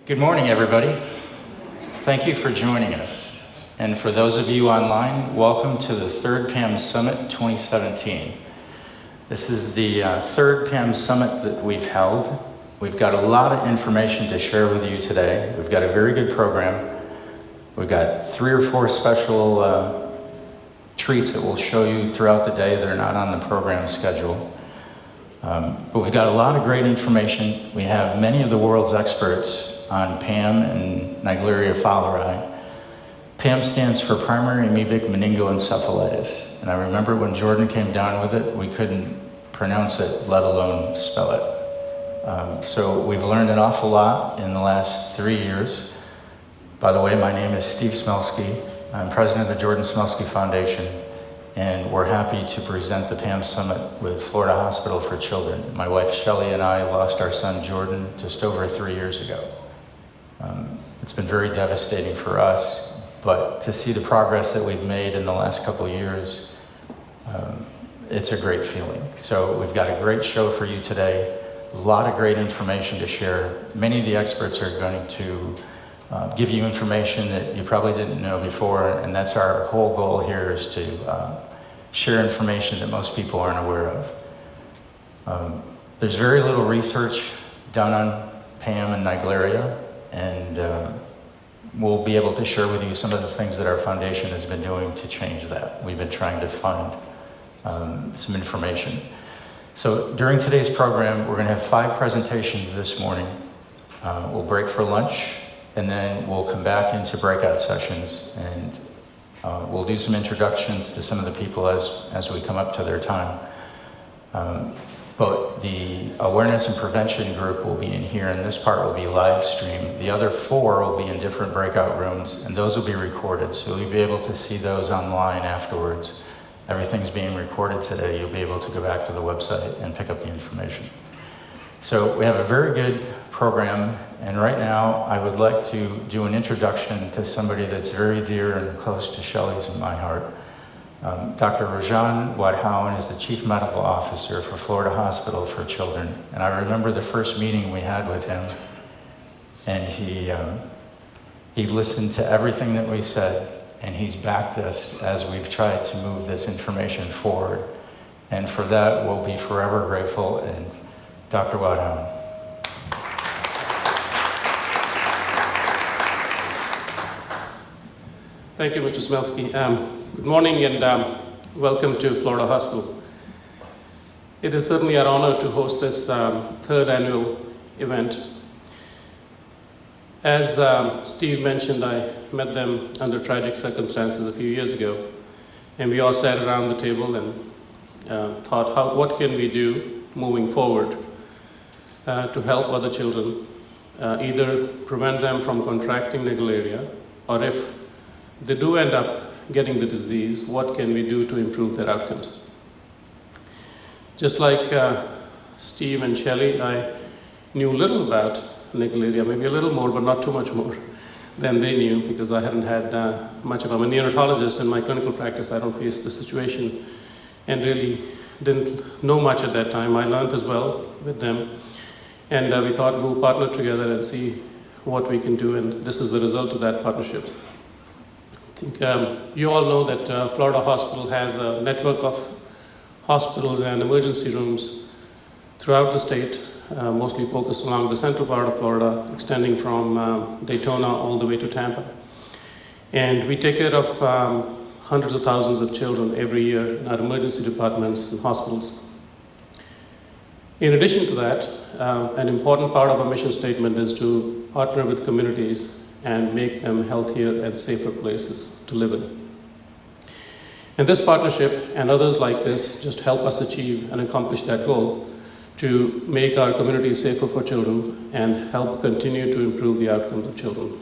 Good morning, everybody. Thank you for joining us. And for those of you online, welcome to the third PAM Summit 2017. This is the third PAM Summit that we've held. We've got a lot of information to share with you today. We've got a very good program. We've got 3 or 4 special treats that we'll show you throughout the day that are not on the program schedule. But we've got a lot of great information. We have many of the world's experts on PAM and Naegleria fowleri. PAM stands for primary amoebic meningoencephalitis. And I remember when Jordan came down with it, we couldn't pronounce it, let alone spell it. So we've learned an awful lot in the last 3 years. By the way, my name is Steve Smelski. I'm president of the Jordan Smelski Foundation, and we're happy to present the PAM Summit with Florida Hospital for Children. My wife Shelley and I lost our son Jordan just over 3 years ago. It's been very devastating for us, but to see the progress that we've made in the last couple of years, it's a great feeling. So we've got a great show for you today, a lot of great information to share. Many of the experts are going to give you information that you probably didn't know before, and that's our whole goal here, is to share information that most people aren't aware of. There's very little research done on PAM and Naegleria, and we'll be able to share with you some of the things that our foundation has been doing to change that. We've been trying to fund some information. So during today's program, we're going to have 5 presentations this morning. We'll break for lunch, and then we'll come back into breakout sessions, and we'll do some introductions to some of the people as we come up to their time. But the awareness and prevention group will be in here, and this part will be live streamed. The other 4 will be in different breakout rooms, and those will be recorded, so you'll be able to see those online afterwards. Everything's being recorded today. You'll be able to go back to the website and pick up the information. So we have a very good program, and right now I would like to do an introduction to somebody that's very dear and close to Shelley's and my heart. Dr. Rajan Wadhawan is the Chief Medical Officer for Florida Hospital for Children, and I remember the first meeting we had with him, and he listened to everything that we said, and he's backed us as we've tried to move this information forward, and for that we'll be forever grateful. And Dr. Wadhawan. Thank you, Mr. Smelski. Good morning and welcome to Florida Hospital. It is certainly our honor to host this 3rd annual event. As Steve mentioned, I met them under tragic circumstances a few years ago, and we all sat around the table and thought, what can we do moving forward to help other children, either prevent them from contracting Naegleria, or if they do end up getting the disease, what can we do to improve their outcomes? Just like Steve and Shelley, I knew little about Naegleria, maybe a little more, but not too much more than they knew, because I hadn't had much of. I'm a neonatologist in my clinical practice. I don't face the situation, and really didn't know much at that time. I learned as well with them, and we thought we'll partner together and see what we can do, and this is the result of that partnership. I think you all know that Florida Hospital has a network of hospitals and emergency rooms throughout the state, mostly focused along the central part of Florida, extending from Daytona all the way to Tampa. And we take care of hundreds of thousands of children every year in our emergency departments and hospitals. In addition to that, an important part of our mission statement is to partner with communities and make them healthier and safer places to live in. And this partnership and others like this just help us achieve and accomplish that goal, to make our communities safer for children and help continue to improve the outcomes of children.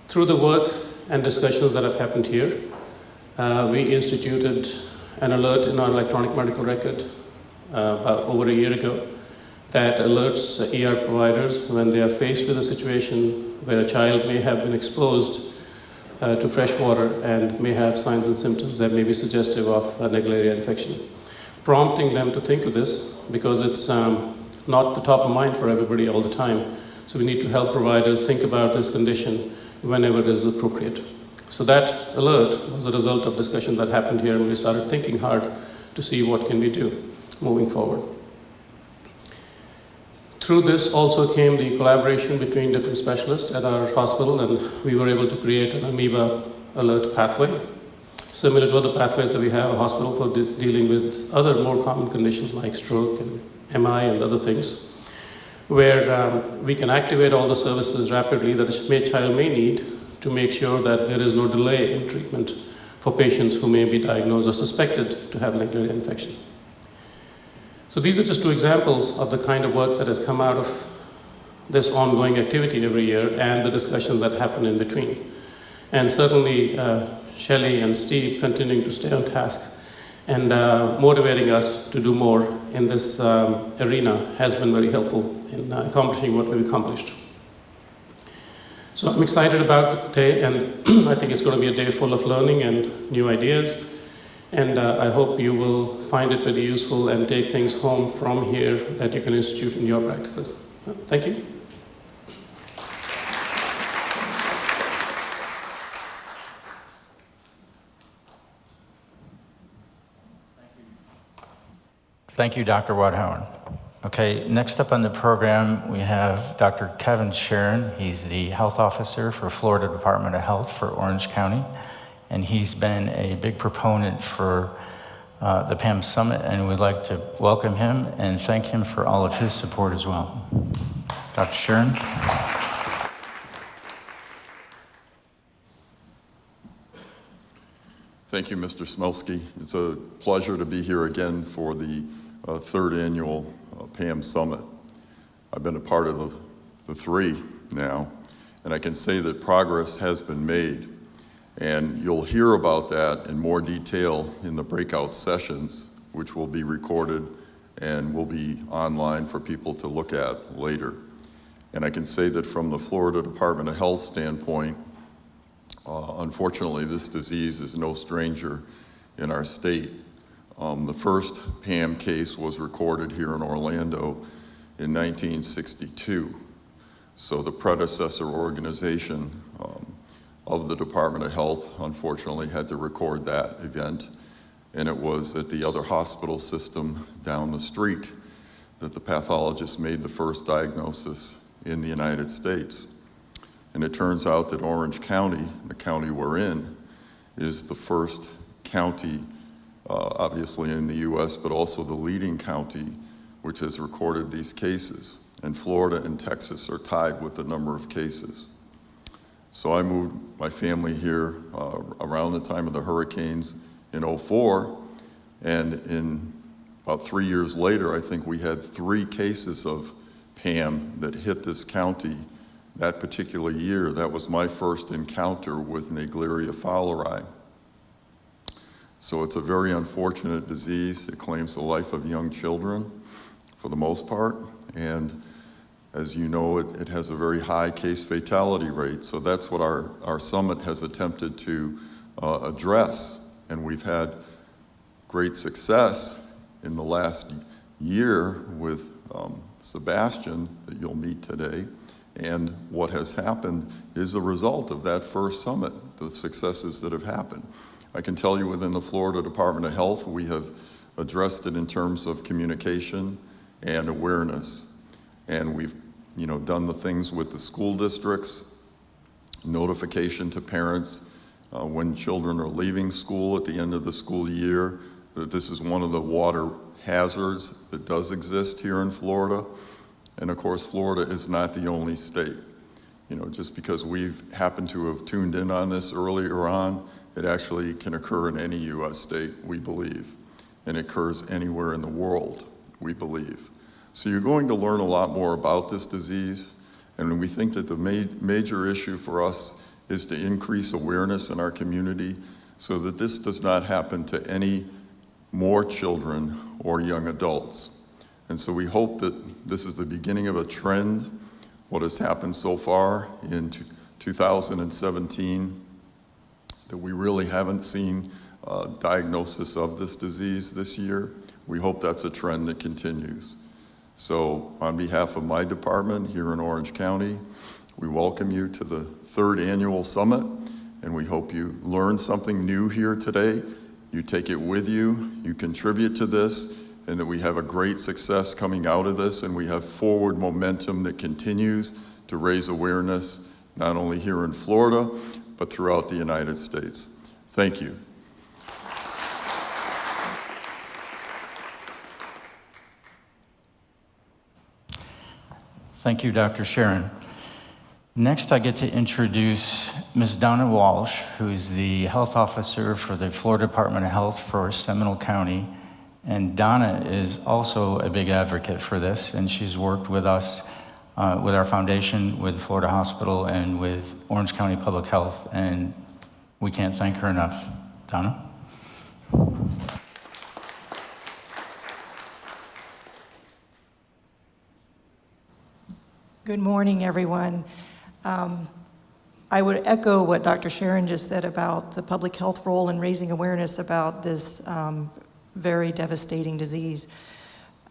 Through the work and discussions that have happened here, we instituted an alert in our electronic medical record about over a year ago that alerts ER providers when they are faced with a situation where a child may have been exposed to fresh water and may have signs and symptoms that may be suggestive of a Naegleria infection, prompting them to think of this, because it's not the top of mind for everybody all the time. So we need to help providers think about this condition whenever it is appropriate. So that alert was a result of discussion that happened here, and we started thinking hard to see what can we do moving forward. Through this also came the collaboration between different specialists at our hospital, and we were able to create an Amoeba alert pathway, similar to other pathways that we have at a hospital for dealing with other more common conditions like stroke and MI and other things, where we can activate all the services rapidly that a child may need to make sure that there is no delay in treatment for patients who may be diagnosed or suspected to have Neisseria infection. So these are just two examples of the kind of work that has come out of this ongoing activity every year and the discussions that happen in between. And certainly Shelley and Steve continuing to stay on task and motivating us to do more in this arena has been very helpful in accomplishing what we've accomplished. So I'm excited about the day, and I think it's going to be a day full of learning and new ideas. And I hope you will find it very useful and take things home from here that you can institute in your practices. Thank you. Thank you, Dr. Wadhoan. Okay, next up on the program, we have Dr. Kevin Sharon. He's the health officer for Florida Department of Health for Orange County, and he's been a big proponent for the PAM Summit, and we'd like to welcome him and thank him for all of his support as well. Dr. Sharon. Thank you, Mr. Smelski. It's a pleasure to be here again for the third annual PAM Summit. I've been a part of the three now, and I can say that progress has been made. And you'll hear about that in more detail in the breakout sessions, which will be recorded and will be online for people to look at later. And I can say that from the Florida Department of Health standpoint, unfortunately, this disease is no stranger in our state. The first PAM case was recorded here in Orlando in 1962. So the predecessor organization of the Department of Health, unfortunately, had to record that event. And it was at the other hospital system down the street that the pathologist made the first diagnosis in the United States. And it turns out that Orange County, the county we're in, is the first county, obviously in the US, but also the leading county which has recorded these cases. And Florida and Texas are tied with the number of cases. So I moved my family here around the time of the hurricanes in '04, and in about 3 years later, I think we had 3 cases of PAM that hit this county that particular year. That was my first encounter with Neisseria fowleri. So it's a very unfortunate disease. It claims the life of young children for the most part, and as you know, it has a very high case fatality rate. So that's what our summit has attempted to address, and we've had great success in the last year with Sebastian that you'll meet today. And what has happened is a result of that first summit, the successes that have happened. I can tell you within the Florida Department of Health, we have addressed it in terms of communication and awareness. And we've done the things with the school districts, notification to parents when children are leaving school at the end of the school year, that this is one of the water hazards that does exist here in Florida. And of course, Florida is not the only state. Just because we've happened to have tuned in on this earlier on, it actually can occur in any US state, we believe. And it occurs anywhere in the world, we believe. So you're going to learn a lot more about this disease. And we think that the major issue for us is to increase awareness in our community so that this does not happen to any more children or young adults. And so we hope that this is the beginning of a trend. What has happened so far in 2017, that we really haven't seen diagnosis of this disease this year. We hope that's a trend that continues. So on behalf of my department here in Orange County, we welcome you to the 3rd Annual Summit, and we hope you learn something new here today. You take it with you, you contribute to this, and that we have a great success coming out of this, and we have forward momentum that continues to raise awareness, not only here in Florida, but throughout the United States. Thank you. Thank you, Dr. Sharon. Next, I get to introduce Ms. Donna Walsh, who is the health officer for the Florida Department of Health for Seminole County. And Donna is also a big advocate for this, and she's worked with us, with our foundation, with Florida Hospital, and with Orange County Public Health, and we can't thank her enough. Donna? Good morning, everyone. I would echo what Dr. Sharon just said about the public health role in raising awareness about this very devastating disease.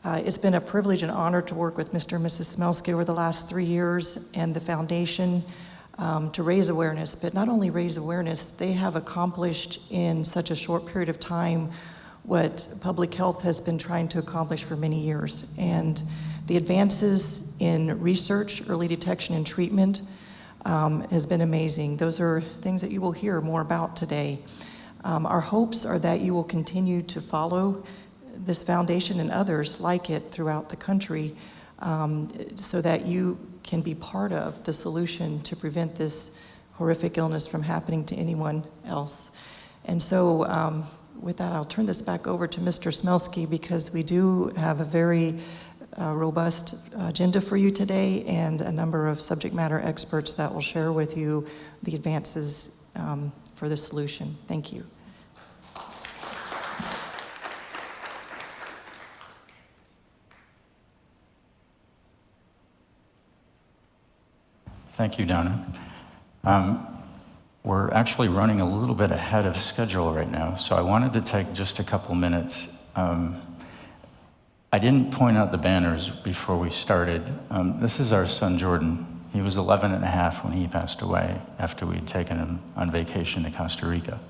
It's been a privilege and honor to work with Mr. and Mrs. Smelski over the last 3 years and the foundation to raise awareness. But not only raise awareness, they have accomplished in such a short period of time what public health has been trying to accomplish for many years. And the advances in research, early detection, and treatment has been amazing. Those are things that you will hear more about today. Our hopes are that you will continue to follow this foundation and others like it throughout the country so that you can be part of the solution to prevent this horrific illness from happening to anyone else. And so with that, I'll turn this back over to Mr. Smelski because we do have a very robust agenda for you today and a number of subject matter experts that will share with you the advances for the solution. Thank you. Thank you, Donna. We're actually running a little bit ahead of schedule right now, so I wanted to take just a couple minutes. I didn't point out the banners before we started. This is our son, Jordan. He was 11 and a half when he passed away after we'd taken him on vacation to Costa Rica.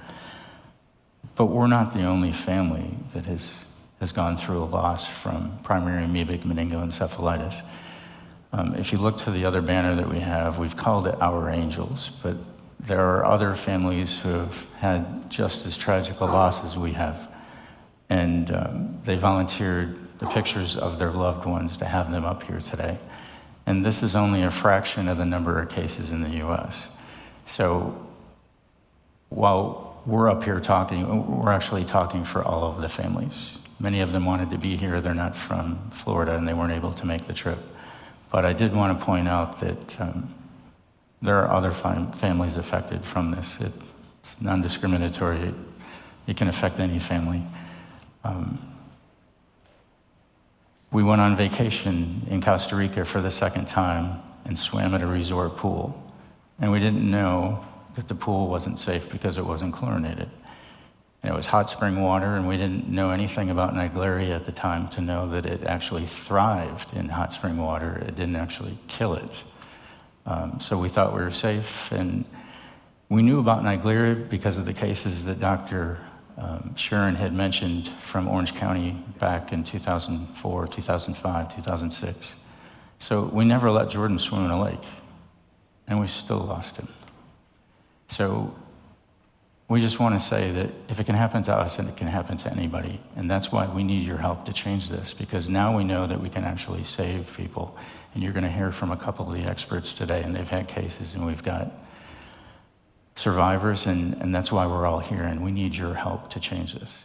But we're not the only family that has gone through a loss from primary amoebic meningoencephalitis. If you look to the other banner that we have, we've called it Our Angels, but there are other families who have had just as tragic a loss as we have. And they volunteered the pictures of their loved ones to have them up here today. And this is only a fraction of the number of cases in the US. So while we're up here talking, we're actually talking for all of the families. Many of them wanted to be here. They're not from Florida and they weren't able to make the trip. But I did want to point out that there are other families affected from this. It's non-discriminatory. It can affect any family. We went on vacation in Costa Rica for the second time and swam at a resort pool. And we didn't know that the pool wasn't safe because it wasn't chlorinated. And it was hot spring water, and we didn't know anything about Naegleria at the time to know that it actually thrived in hot spring water. It didn't actually kill it. So we thought we were safe, and we knew about Naegleria because of the cases that Dr. Sharon had mentioned from Orange County back in 2004, 2005, 2006. So we never let Jordan swim in a lake, and we still lost him. So we just want to say that if it can happen to us, and it can happen to anybody, and that's why we need your help to change this, because now we know that we can actually save people. And you're going to hear from a couple of the experts today, and they've had cases, and we've got survivors, and that's why we're all here, and we need your help to change this.